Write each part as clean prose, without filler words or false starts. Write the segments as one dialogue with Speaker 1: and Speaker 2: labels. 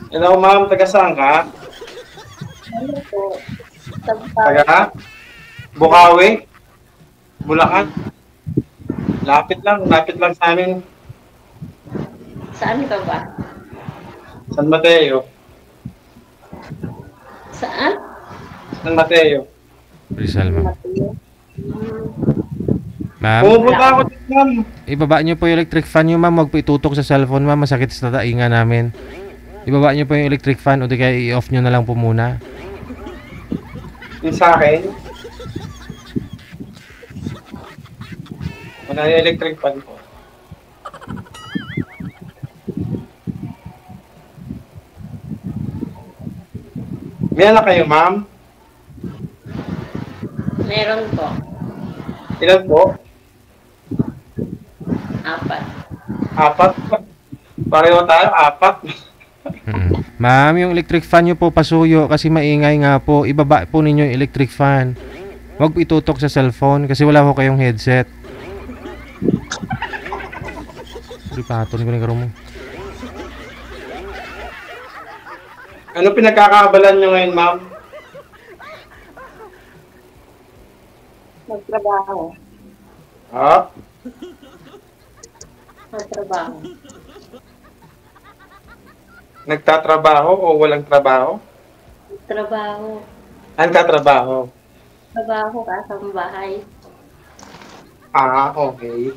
Speaker 1: Hello, ma'am. Taga saan ka?
Speaker 2: Ano po? Sampaw.
Speaker 1: Taga Bukawi? Bulacan? Lapit lang sa amin.
Speaker 2: Saan ka ba?
Speaker 1: San Mateo.
Speaker 2: Saan?
Speaker 1: San Mateo.
Speaker 3: Rizal, ma'am.
Speaker 2: Mateo.
Speaker 3: Ma'am,
Speaker 1: Pumupunta ako dito, ma'am.
Speaker 3: ibaba niyo po yung electric fan niyo, ma'am. Huwag po itutok sa cellphone, ma'am. Masakit sa tatainga namin. Ibaba niyo po yung electric fan o di kaya i-off niyo na lang po muna.
Speaker 1: Yung sa akin. Wala yung electric fan ko. May anak kayo, ma'am?
Speaker 2: Meron po.
Speaker 1: Ilan po?
Speaker 2: 4.
Speaker 1: Apat? Pareho tayo, apat.
Speaker 3: Ma'am, yung electric fan niyo po pasuyo kasi maingay nga po. Ibaba po ninyo yung electric fan. Huwag po itutok sa cellphone kasi wala ko kayong headset. Lipaton ko na karo mo.
Speaker 1: Ano pinagkakabalan nyo ngayon, ma'am?
Speaker 2: Magtrabaho.
Speaker 1: Ha?
Speaker 2: Magtrabaho.
Speaker 1: Nagtatrabaho o walang trabaho?
Speaker 2: Trabaho.
Speaker 1: Nagtatrabaho.
Speaker 2: Trabaho ka sa bahay.
Speaker 1: Ah, okay.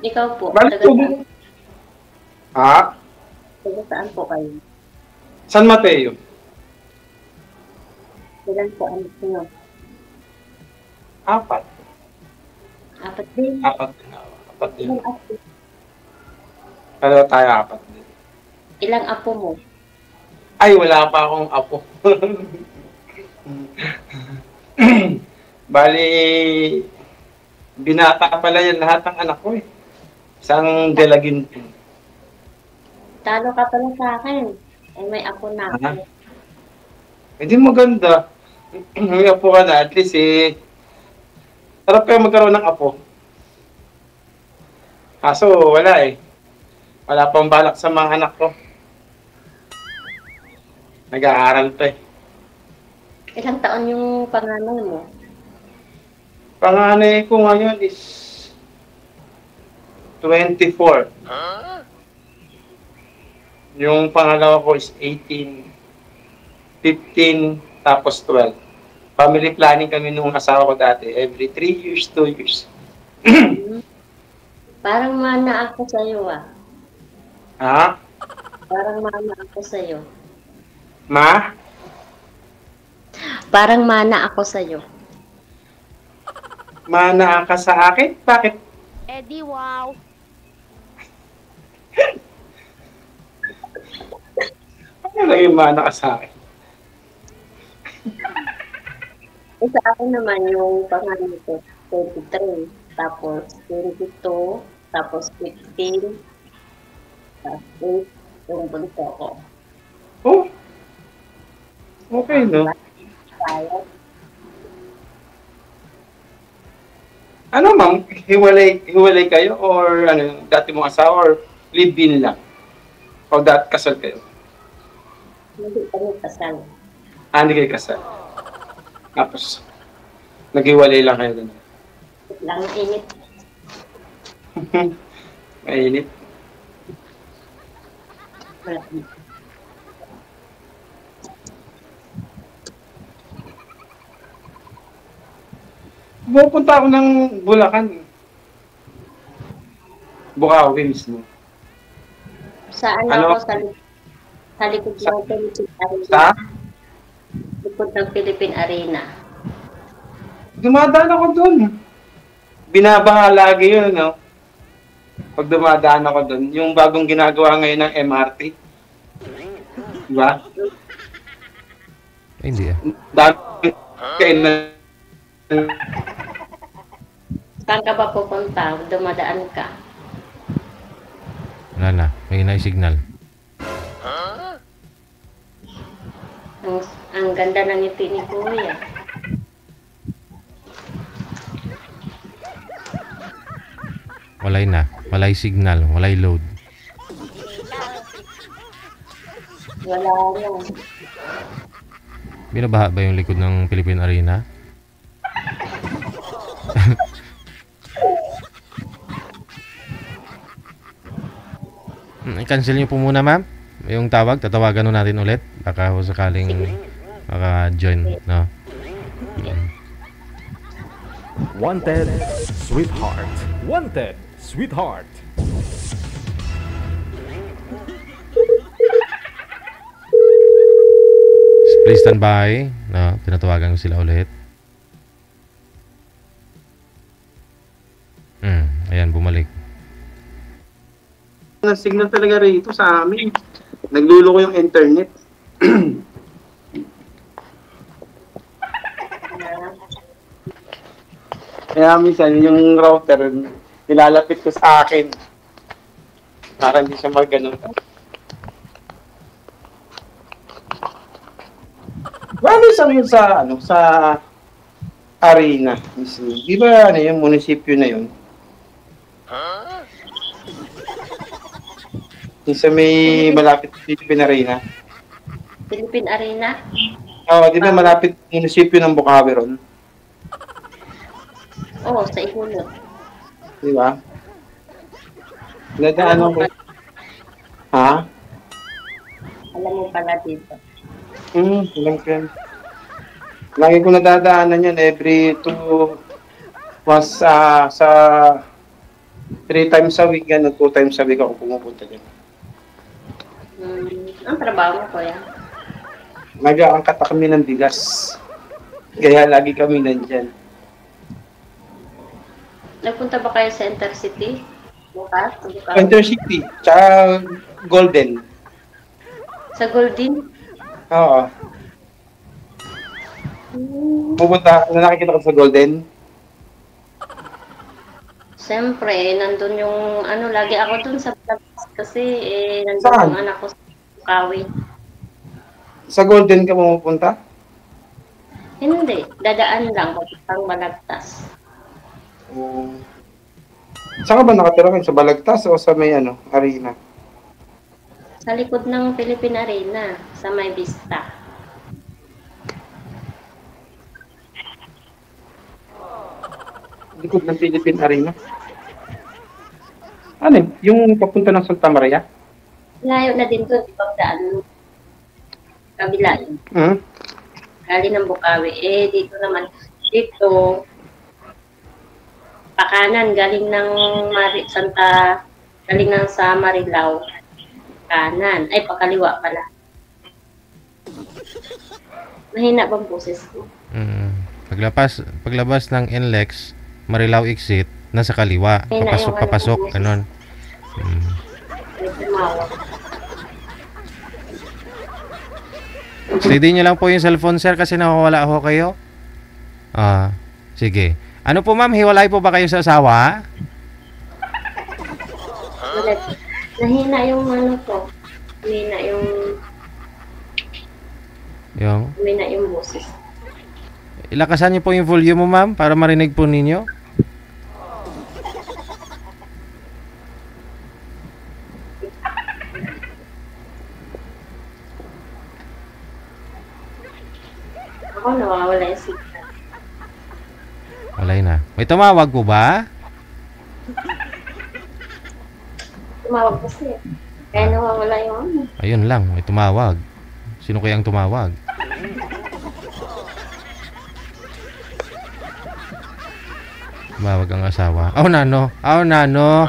Speaker 2: Ikaw po.
Speaker 1: Balik
Speaker 2: Taga
Speaker 1: po.
Speaker 2: saan?
Speaker 1: Ha?
Speaker 2: Taga saan po kayo?
Speaker 1: San Mateo?
Speaker 2: Ilan po anak niyo?
Speaker 1: Apat.
Speaker 2: 4 din.
Speaker 1: Apat din. Apat din.
Speaker 2: Ilang apo?
Speaker 1: Pareho tayo, apat din.
Speaker 2: Ilang apo mo?
Speaker 1: Ay, wala pa akong apo. Bali, binata pala yan lahat ng anak ko eh. Isang delagin.
Speaker 2: Talo ka pala sa akin. Eh, may apo na ako.
Speaker 1: Hindi maganda. May apo ka na, at least eh. Sarap kayo magkaroon ng apo. Kaso, wala eh. Wala pang balak sa mga anak ko. Nag-aaral pa eh.
Speaker 2: Ilang taon yung panganay mo?
Speaker 1: Panganay ko ngayon is 24. Yung pangalawa ko is 18, 15, tapos 12. Family planning kami nung asawa ko dati. Every 3 years, 2 years.
Speaker 2: Parang mana ako sa'yo ah.
Speaker 1: Ha?
Speaker 2: Parang mana ako sa'yo.
Speaker 1: Ma?
Speaker 2: Parang mana ako sa'yo.
Speaker 1: Mana ka sa akin? Bakit?
Speaker 4: Eddie, wow.
Speaker 1: Ano lang yung mana ka sa akin?
Speaker 2: Eh, sa akin naman yung pangalan ko, 23, tapos 22, tapos 15, tapos 8, yung bunso ko.
Speaker 1: Oh. Okay, no?
Speaker 2: Kaya,
Speaker 1: Ano, ma'am? Hiwalay kayo? Or ano, dati mong asawa? Or live-in lang? O dati kasal kayo?
Speaker 2: hindi kami kasal.
Speaker 1: Ah, hindi kayo kasal. Tapos, naghiwalay lang kayo doon.
Speaker 2: Lang init.
Speaker 1: Mainit.
Speaker 2: Wala.
Speaker 1: Pupunta ako ng Bulacan. Bukawi mismo.
Speaker 2: Saan
Speaker 1: Ano?
Speaker 2: ako? Sa likod ng Philippine Arena.
Speaker 1: Sa?
Speaker 2: Likod ng Philippine Arena.
Speaker 1: Dumadaan ako doon. Binabaha lagi yun, no? Pag dumadaan ako doon, yung bagong ginagawa ngayon ng MRT. Diba?
Speaker 3: Ay, hindi ah.
Speaker 1: Dami kayo na
Speaker 2: Saan ka ba pupunta? Dumadaan ka.
Speaker 3: Wala na. May na-signal.
Speaker 2: Ang ganda ng ngiti ni Kuya.
Speaker 3: Walay na. Walay signal. Walay load.
Speaker 2: Wala na.
Speaker 3: Binabaha ba yung likod ng Philippine Arena? I-cancel niyo po muna, ma'am. Yung tawag, tatawagan nun natin ulit. Baka ho sakaling maka-join, no?
Speaker 4: Wanted, sweetheart. Wanted, sweetheart.
Speaker 3: Please stand by. No, tinatawagan ko sila ulit. Ayan, bumalik.
Speaker 1: Ang signal talaga rito sa amin. Nagluloko yung internet. Kaya minsan yung router, nilalapit ko sa akin. Para hindi siya mag-ganon. Paano sa arena mismo? Di ba yung munisipyo na yun? Yung sa may malapit Philippine Arena.
Speaker 2: Philippine Arena?
Speaker 1: Oo, di ba malapit munisipyo ng Bukawi ron?
Speaker 2: Oo, sa Ihulot.
Speaker 1: Di ba? Nadaanan ko. Ha?
Speaker 2: Alam mo pala dito.
Speaker 1: Alam ko yan. Lagi ko nadadaanan yan every once sa 3 times a week yan, 2 times a week ako pumupunta dyan.
Speaker 2: Ang trabaho ko yan.
Speaker 1: Nag-aangkat kami ng bigas. Kaya lagi kami nandyan.
Speaker 2: Nagpunta ba kayo sa Intercity? Bukas?
Speaker 1: Intercity, tsaka Golden.
Speaker 2: Sa Golden?
Speaker 1: Oo. Pupunta, nakikita ko sa Golden.
Speaker 2: Siyempre, nandun yung, lagi ako dun sa Plagas kasi, nandun
Speaker 1: Saan?
Speaker 2: yung anak ko sa Bukawi.
Speaker 1: Sa Golden ka pumupunta?
Speaker 2: Hindi, dadaan lang, papuntang Balagtas.
Speaker 1: Saan ka ba nakatira kayo? Sa Balagtas o sa may arena?
Speaker 2: Sa likod ng Philippine Arena, sa May Vista.
Speaker 1: Likod ng Philippine Arena? Ano yun? Yung papunta ng Santa Maria?
Speaker 2: Layo na din doon, ibang daan. Kabila yun. Galing ng Bukawi. Dito naman, pakanan, galing ng galing ng sa Marilao. Kanan. Ay, pakaliwa pala. Mahina bang boses ko?
Speaker 3: Paglabas ng NLEX, Marilao exit, nasa kaliwa. Papasok, ganon. Steady nyo lang po yung cellphone, sir, kasi nakawala ako kayo. Sige. Ano po, ma'am? Hiwalay po ba kayo sa asawa?
Speaker 2: Nahina yung ko. Nahina yung boses.
Speaker 3: Ilakasan niyo po yung volume mo, ma'am, para marinig po ninyo.
Speaker 2: Ako nawawala yung signal.
Speaker 3: Walay na. May tumawag po ba?
Speaker 2: Tumawag kasi. Kaya nawawala yung
Speaker 3: Ayun lang, may tumawag. Sino kayang tumawag? Tumawag ang asawa. Nano. Nano.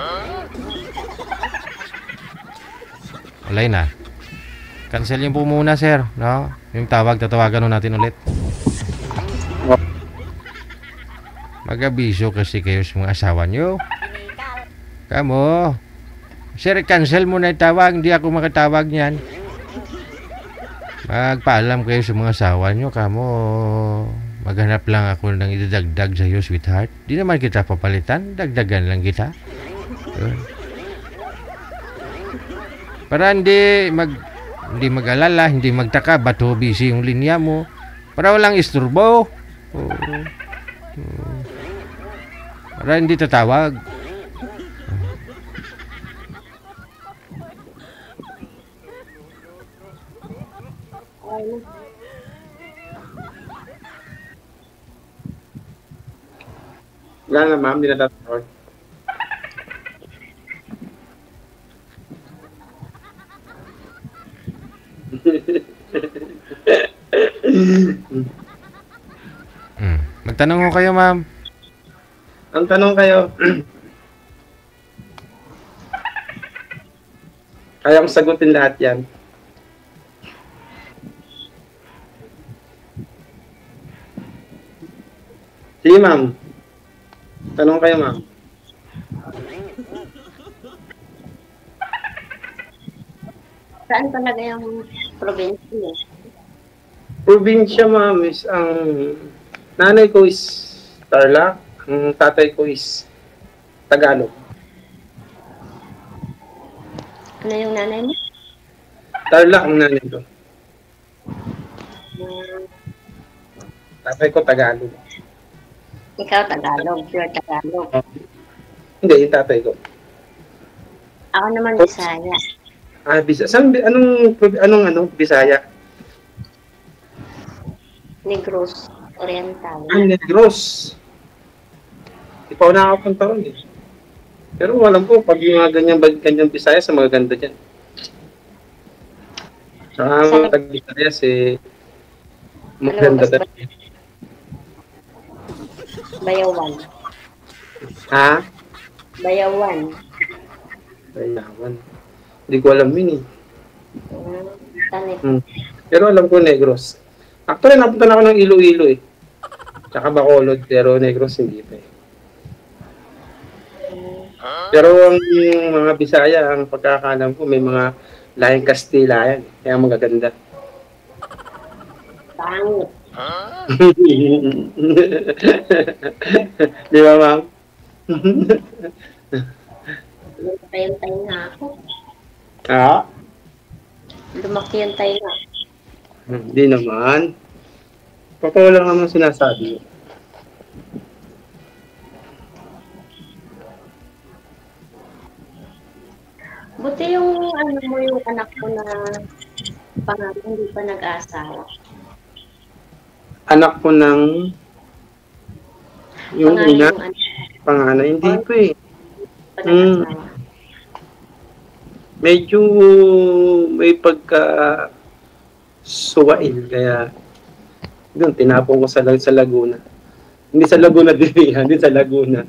Speaker 3: Walay na. Cancel yung po muna, sir. No? Yung tatawagan natin ulit. Mag-abisyo kasi kayo sa mga asawa nyo. Kamo. Sir, cancel mo na yung tawag. Hindi ako makatawag niyan. Magpaalam kayo sa mga asawa nyo. Kamo. Maghanap lang ako ng idadagdag sa iyo, sweetheart. Di naman kita papalitan. Dagdagan lang kita. Para hindi mag-alala, hindi magtaka. Bato busy yung linya mo. Para walang isturbo. Para hindi tatawag.
Speaker 1: Wala na, ma'am. Hindi na tatawag.
Speaker 3: Magtanong ko kayo, ma'am.
Speaker 1: Ang tanong kayo, kaya kong sagutin lahat yan. Sige, ma'am. Tanong kayo, ma'am.
Speaker 2: Saan talaga yung probinsya?
Speaker 1: Probinsya, ma'am, is ang nanay ko is Tarlac, ang tatay ko is Tagalog.
Speaker 2: Ano yung nanay mo?
Speaker 1: Tarlac ang nanay ko. Tatay ko Tagalog.
Speaker 2: Ikaw Tagalog, pure Tagalog.
Speaker 1: Hindi, yung tatay ko.
Speaker 2: Ako naman Bisaya.
Speaker 1: Bisaya. Saan, anong Bisaya?
Speaker 2: Negros Oriental.
Speaker 1: Negros. Di pa ako nakakapunta ron eh. Pero alam ko, pag yung mga ganyang Bisaya, sa mga ganda dyan. Saka mga tag-Bisaya, maganda talaga.
Speaker 2: Bayawan.
Speaker 1: Ha?
Speaker 2: Bayawan.
Speaker 1: Bayawan. Hindi ko alam yun eh.
Speaker 2: Tanit.
Speaker 1: Pero alam ko Negros. Actually, napunta na ako ng Iloilo eh. Tsaka Bacolod, pero Negros hindi pa eh. Pero ang mga Bisaya, ang pagkakalam ko, may mga lahing Kastila yan. Kaya magaganda.
Speaker 2: Pangit.
Speaker 1: Di ba, ma'am?
Speaker 2: Lumaki yung tayo na ako.
Speaker 1: Ha?
Speaker 2: Lumaki yung tayo na.
Speaker 1: Hindi naman. Totoo lang naman sinasabi.
Speaker 2: Buti yung ano mo yung anak ko na pangalan hindi pa nag-asawa.
Speaker 1: Anak ko ng yung
Speaker 2: Pangalan
Speaker 1: ina,
Speaker 2: yung anak
Speaker 1: panganay, hindi pa eh.
Speaker 2: pa nag-asawa.
Speaker 1: Medyo may pagka suwail, kaya doon tinapon ko sa Laguna. Hindi sa Laguna din, hindi sa Laguna.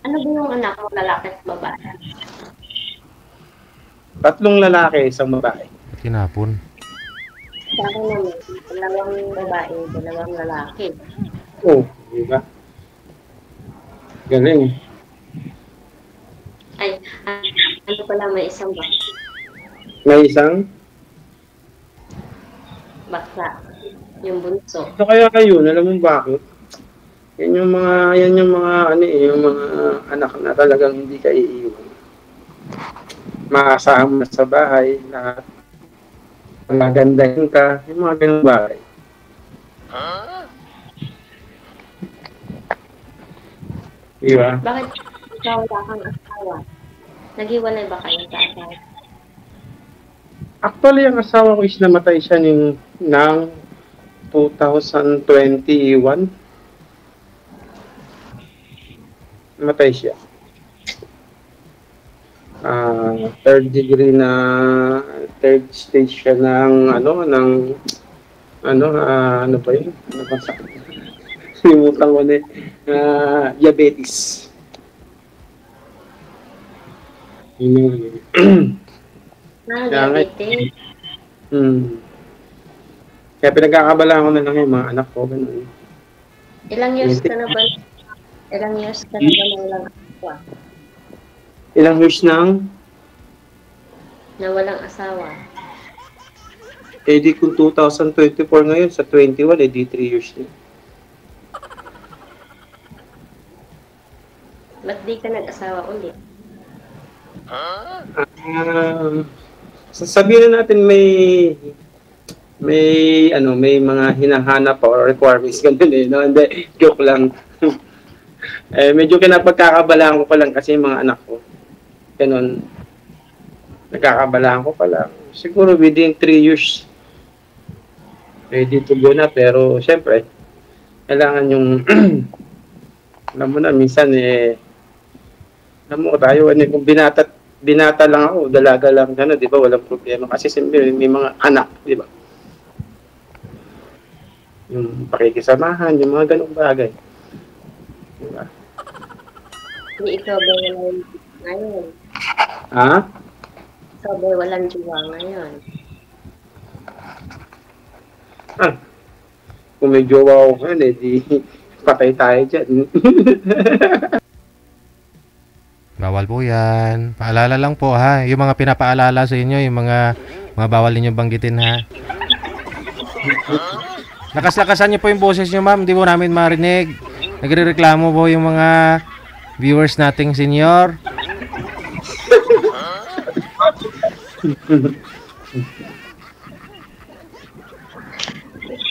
Speaker 2: Ano ba yung anak mo, lalaki at babae?
Speaker 1: 3 lalaki, 1 babae.
Speaker 3: Tinapon.
Speaker 2: Sa akin naman, 2 babae, 2 lalaki.
Speaker 1: Oh, di ba? Galing.
Speaker 2: Ay, ano pala, may isang
Speaker 1: May isang?
Speaker 2: bakla. Yung bunso.
Speaker 1: Ito kaya kayo, alam mo bakit? Yan yung mga yung mga anak na talagang hindi ka iiwan. Makasama sa bahay, lahat. Magagandahin ka, yung mga ganung bahay. Di ba?
Speaker 2: Bakit ikaw wala kang asawa? Naghiwalay ba kayo sa asawa?
Speaker 1: Actually, ang asawa ko is namatay siya ng 2021. Namatay siya. Third stage siya ng ano ba yun? Ano ba sa simutan ko na diabetes.
Speaker 2: Diabetes.
Speaker 1: Kaya pinagkakabalaan ko na lang yung mga anak ko. Ganun.
Speaker 2: Ilang years ka na ba? Ilang years ka na ba na walang asawa?
Speaker 1: Ilang years nang?
Speaker 2: Na walang asawa?
Speaker 1: Eh di kung 2024 ngayon, sa 21, eh di 3 years na.
Speaker 2: Ba't di ka nag-asawa ulit?
Speaker 1: Sabihin na natin may mga hinahanap pa or requirements ganun eh, no? Hindi, joke lang. Medyo kinapagkakabalaan ko pa lang kasi yung mga anak ko. Ganun. Nagkakabalaan ko pa lang. Siguro within 3 years ready to go na, pero syempre kailangan yung Alam mo na, minsan alam mo tayo, kung binata lang ako, dalaga lang, gano'n, di ba, walang problema. Kasi siyempre, may mga anak, di ba? Yung pakikisamahan, yung mga ganong bagay. Di ba?
Speaker 2: Hindi ikaw ba walang ngayon?
Speaker 1: Ha?
Speaker 2: Ikaw ba walang jowa ngayon?
Speaker 1: Ah, kung may jowa ako ngayon, di patay tayo dyan.
Speaker 3: Bawal po yan. Paalala lang po ha. Yung mga pinapaalala sa inyo, yung mga bawal ninyo banggitin ha. Lakas-lakasan niyo po yung boses niyo ma'am. Hindi po namin marinig. Nagre-reklamo po yung mga viewers nating senior.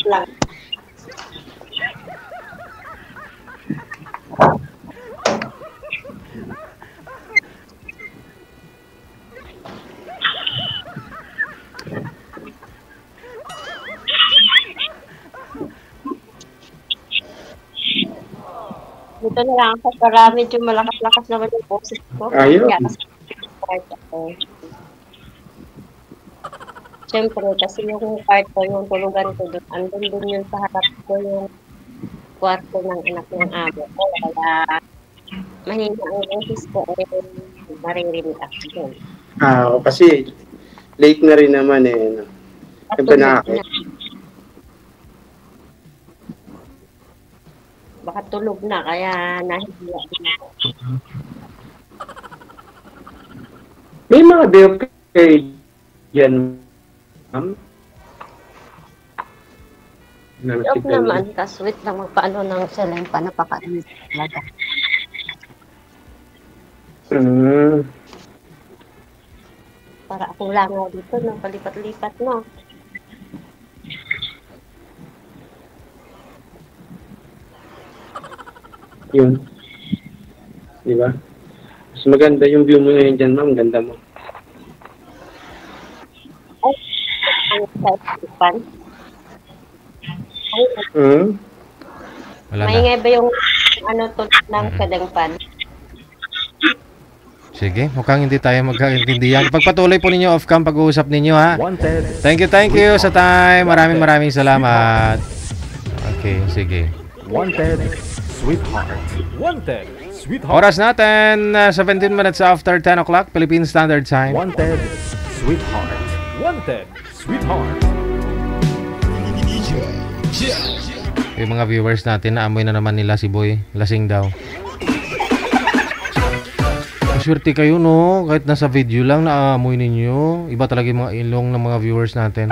Speaker 2: Lang. Dito na lang ako para medyo malakas-lakas naman yung boses ko.
Speaker 1: Ayun.
Speaker 2: Kaya kasi part ako. Siyempre, kasi yung part ko, yung tulugan ko doon, andun din yun sa harap ko yung kwarto ng anak ng amo ko. Kaya mahina ang boses ko maririnig ako yun.
Speaker 1: Kasi late na rin naman no? Siyempre nakakit.
Speaker 2: Baka tulog na, kaya nahihiya din ako.
Speaker 1: May mga bill kayo dyan, ma'am?
Speaker 2: Joke naman, kasweet lang magpaano ng seleng pa, napakainit talaga. Para akong langaw dito, no? Palipat-lipat, no?
Speaker 1: Yun. Di ba? Mas maganda yung view mo ngayon dyan, ma'am. Ganda mo.
Speaker 2: Ay, ang saipan.
Speaker 3: Wala na.
Speaker 2: Maingay ba yung ano to ng kadangpan?
Speaker 3: Sige, mukhang hindi tayo magkaintindihan. Pagpatuloy po ninyo off-cam pag-uusap ninyo ha.
Speaker 4: Wanted.
Speaker 3: Thank you sa time. Maraming salamat. Okay, sige.
Speaker 4: Wanted, sweetheart. Wanted, sweetheart.
Speaker 3: Oras natin, 17 minutes after 10 o'clock, Philippine Standard Time.
Speaker 4: Wanted, sweetheart. Wanted, sweetheart.
Speaker 3: Yung mga viewers natin, naamoy na naman nila si Boy. Lasing daw. Swerte kayo no, kahit nasa video lang naamoy ninyo. Iba talaga yung mga ilong ng mga viewers natin.